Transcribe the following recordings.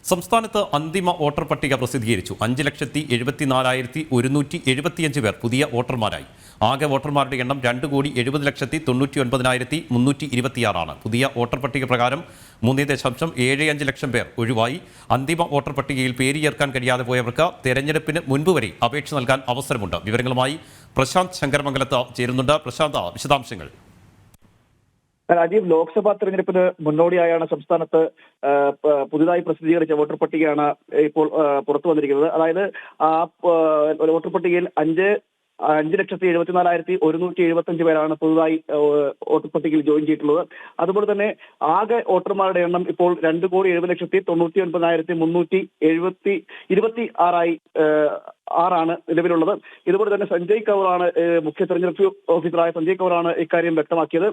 സംസ്ഥാനത്ത് അന്തിമ വോട്ടർ പട്ടിക പ്രസിദ്ധീകരിച്ചു. 5,74,175 പേർ പുതിയ വോട്ടർമാരായി. ആകെ വോട്ടർമാരുടെ എണ്ണം 2,70,99,326 ആണ്. പുതിയ വോട്ടർ പട്ടിക പ്രകാരം 3.75 ലക്ഷം പേർ ഒഴിവായി. അന്തിമ വോട്ടർ പട്ടികയിൽ പേര് ചേർക്കാൻ കഴിയാതെ പോയവർക്ക് തെരഞ്ഞെടുപ്പിന് മുൻപ് വരെ അപേക്ഷ നൽകാൻ അവസരമുണ്ട്. വിവരങ്ങളുമായി പ്രശാന്ത് ശങ്കരമംഗലത്ത് ചേരുന്നുണ്ട്. പ്രശാന്ത്, വിശദാംശങ്ങൾ. രാജീവ്, ലോക്സഭാ തെരഞ്ഞെടുപ്പിന് മുന്നോടിയായാണ് സംസ്ഥാനത്ത് പുതുതായി പ്രസിദ്ധീകരിച്ച വോട്ടർ പട്ടികയാണ് ഇപ്പോൾ പുറത്തു വന്നിരിക്കുന്നത്. അതായത് ആ വോട്ടർ പട്ടികയിൽ 5,74,175 പേരാണ് പുതുതായി വോട്ടർ പട്ടികയിൽ ജോയിൻ ചെയ്തിട്ടുള്ളത്. അതുപോലെ തന്നെ ആകെ വോട്ടർമാരുടെ എണ്ണം ഇപ്പോൾ 2,70,99,326 നിലവിലുള്ളത്. ഇതുപോലെ തന്നെ സഞ്ജയ് കൗറാണ് മുഖ്യ തെരഞ്ഞെടുപ്പ് ഓഫീസറായ സഞ്ജയ് കൗറാണ് ഇക്കാര്യം വ്യക്തമാക്കിയത്.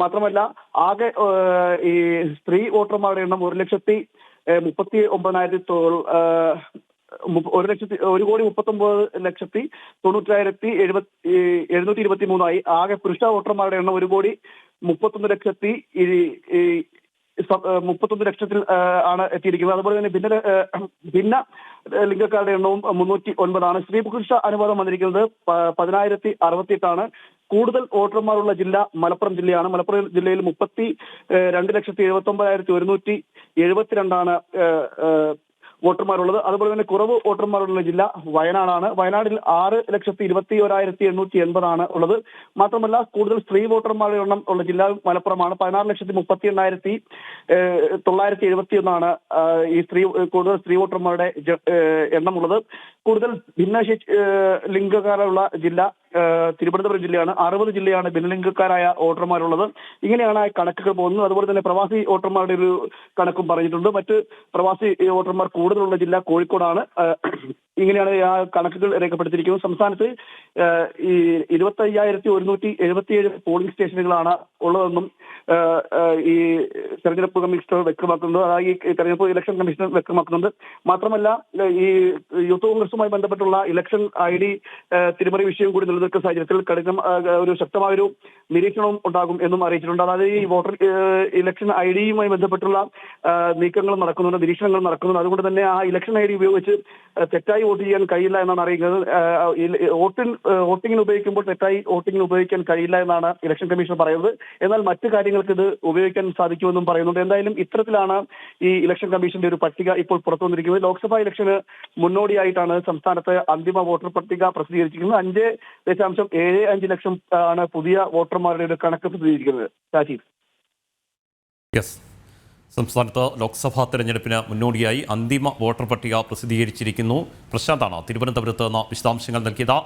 മാത്രമല്ല ആകെ ഈ സ്ത്രീ വോട്ടർമാരുടെ എണ്ണം 1,39,723,723 ആകെ പുരുഷ വോട്ടർമാരുടെ എണ്ണം 1,31,31,00,000 ആണ് എത്തിയിരിക്കുന്നത്. അതുപോലെ തന്നെ ഭിന്ന ലിംഗക്കാരുടെ എണ്ണവും 309 സ്ത്രീ പുരുഷ അനുപാതം വന്നിരിക്കുന്നത് 10,068 കൂടുതൽ വോട്ടർമാരുള്ള ജില്ല മലപ്പുറം ജില്ലയാണ്. മലപ്പുറം ജില്ലയിൽ 32,79,172 വോട്ടർമാരുള്ളത്. അതുപോലെ തന്നെ കുറവ് വോട്ടർമാരുള്ള ജില്ല വയനാടാണ്. വയനാടിൽ 6,21,880 ഉള്ളത്. മാത്രമല്ല കൂടുതൽ സ്ത്രീ വോട്ടർമാരുടെ എണ്ണം ഉള്ള ജില്ല മലപ്പുറമാണ്. 16,34,971 ഈ കൂടുതൽ സ്ത്രീ വോട്ടർമാരുടെ എണ്ണമുള്ളത്. കൂടുതൽ ലിംഗക്കാരുള്ള ജില്ല തിരുവനന്തപുരം ജില്ലയാണ്. 60 ജില്ലയാണ് ഭിന്നലിംഗക്കാരായ വോട്ടർമാരുള്ളത്. ഇങ്ങനെയാണ് കണക്കുകൾ പോകുന്നത്. അതുപോലെ തന്നെ പ്രവാസി വോട്ടർമാരുടെ ഒരു കണക്കും പറഞ്ഞിട്ടുണ്ട്. മറ്റ് പ്രവാസി വോട്ടർമാർ കൂടുതലുള്ള ജില്ല കോഴിക്കോടാണ്. ഇങ്ങനെയാണ് ആ കണക്കുകൾ രേഖപ്പെടുത്തിയിരിക്കുന്നത്. സംസ്ഥാനത്ത് ഈ 25,177 പോളിംഗ് സ്റ്റേഷനുകളാണ് ഉള്ളതെന്നും ഈ തെരഞ്ഞെടുപ്പ് കമ്മീഷണർ വ്യക്തമാക്കുന്നത്. അതായത് ഈ തെരഞ്ഞെടുപ്പ് ഇലക്ഷൻ കമ്മീഷണർ വ്യക്തമാക്കുന്നുണ്ട്. മാത്രമല്ല ഈ യൂത്ത് കോൺഗ്രസുമായി ബന്ധപ്പെട്ടുള്ള ഇലക്ഷൻ ID തിരിമറി വിഷയം കൂടി നിലനിൽക്കുന്ന സാഹചര്യത്തിൽ ഒരു ശക്തമായൊരു നിരീക്ഷണവും ഉണ്ടാകും എന്നും അറിയിച്ചിട്ടുണ്ട്. അതായത് ഈ വോട്ടർ ഇലക്ഷൻ ID-യുമായി ബന്ധപ്പെട്ടുള്ള നീക്കങ്ങൾ നടക്കുന്നുണ്ട്, നിരീക്ഷണങ്ങൾ നടക്കുന്നുണ്ട്. അതുകൊണ്ട് തന്നെ ആ ഇലക്ഷൻ ID ഉപയോഗിച്ച് തെറ്റായി വോട്ട് ചെയ്യാൻ കഴിയില്ല എന്നാണ് അറിയുന്നത്. വോട്ടിങ്ങിന് ഉപയോഗിക്കുമ്പോൾ തെറ്റായി വോട്ടിങ്ങിന് ഉപയോഗിക്കാൻ കഴിയില്ല എന്നാണ് ഇലക്ഷൻ കമ്മീഷൻ പറയുന്നത്. എന്നാൽ മറ്റു കാര്യങ്ങൾക്ക് ഇത് ഉപയോഗിക്കാൻ സാധിക്കുമെന്നും പറയുന്നുണ്ട്. എന്തായാലും ഇത്തരത്തിലാണ് ഈ ഇലക്ഷൻ കമ്മീഷന്റെ ഒരു പട്ടിക ഇപ്പോൾ പുറത്തു വന്നിരിക്കുന്നത്. ലോക്സഭാ ഇലക്ഷന് മുന്നോടിയായിട്ടാണ് സംസ്ഥാനത്ത് അന്തിമ വോട്ടർ പട്ടിക പ്രസിദ്ധീകരിച്ചിരിക്കുന്നത്. 5.75 ലക്ഷം ആണ് പുതിയ വോട്ടർമാരുടെ ഒരു കണക്ക് പ്രസിദ്ധീകരിക്കുന്നത്. രാജീവ്, സംസ്ഥാനത്ത് ലോക്സഭാ തെരഞ്ഞെടുപ്പിന് മുന്നോടിയായി അന്തിമ വോട്ടർ പട്ടിക പ്രസിദ്ധീകരിച്ചിരിക്കുന്നു. പ്രശാന്താണ് തിരുവനന്തപുരത്ത് നിന്ന് വിശദാംശങ്ങൾ നൽകിയത്.